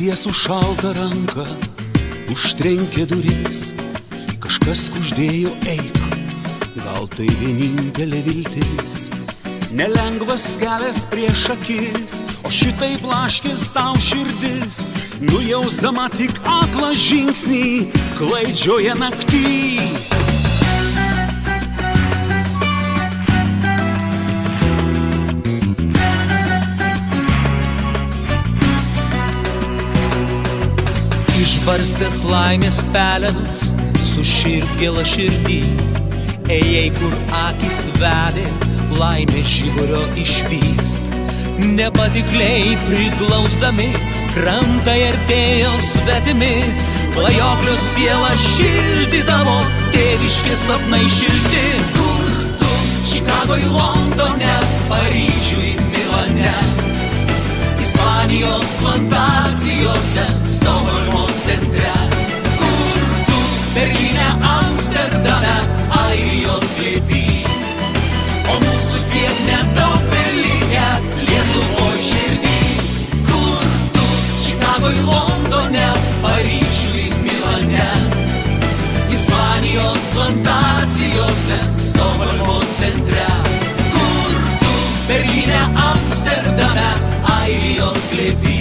ištiesų šaltą ranką, užtrenkė duris, kažkas kuždėjo eik, gal tai vienintelė viltis. Nelengvas kelias prieš akis, o šitai blaškės tau širdis, nujausdama tik aklą žingsnį klaidžioje naktį. Išbarstęs laimės pelenus su širdgėla širdį, ėjai kur akis vedė laimės žiburio išvyst. Nepatikliai priglausdami krantai artėjo svetimi, klajoklio sielą šildydavo tėviški sapnai šilti. Kur tu? Čikagoj, Londone, Paryžiuj, Milane, Ispanijos plantacijose, Stokholmo centre. Kur tu? Berlyne, Amsterdame, Airijos glėby. O mūsų tiek nedaug belikę Lietuvoj širdį. Kur tu? Čikagoj, Londone, Paryžiuj, Milane, Ispanijos plantacijose, Stokholmo centre. Kur tu? Berlyne, Amsterdame, Airijos glėby.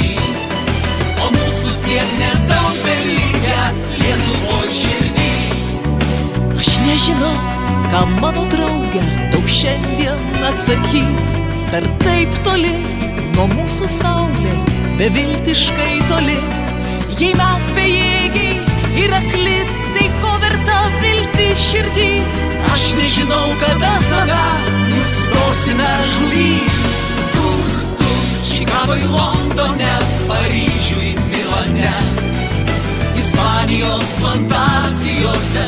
O mūsų tiek nedaug belikę Lietuvoj širdį. Aš nežinau, ką mano draugė tau šiandien atsakyt. Dar taip toli nuo mūsų saulė, beviltiškai toli. Jei mes bejėgiai ir akli, tai ko verta viltis širdį? Aš nežinau, kada save nustosime žudyt. Kur tu? Čikagoj, Londone, Paryžiuj, Milane, Ispanijos plantacijose,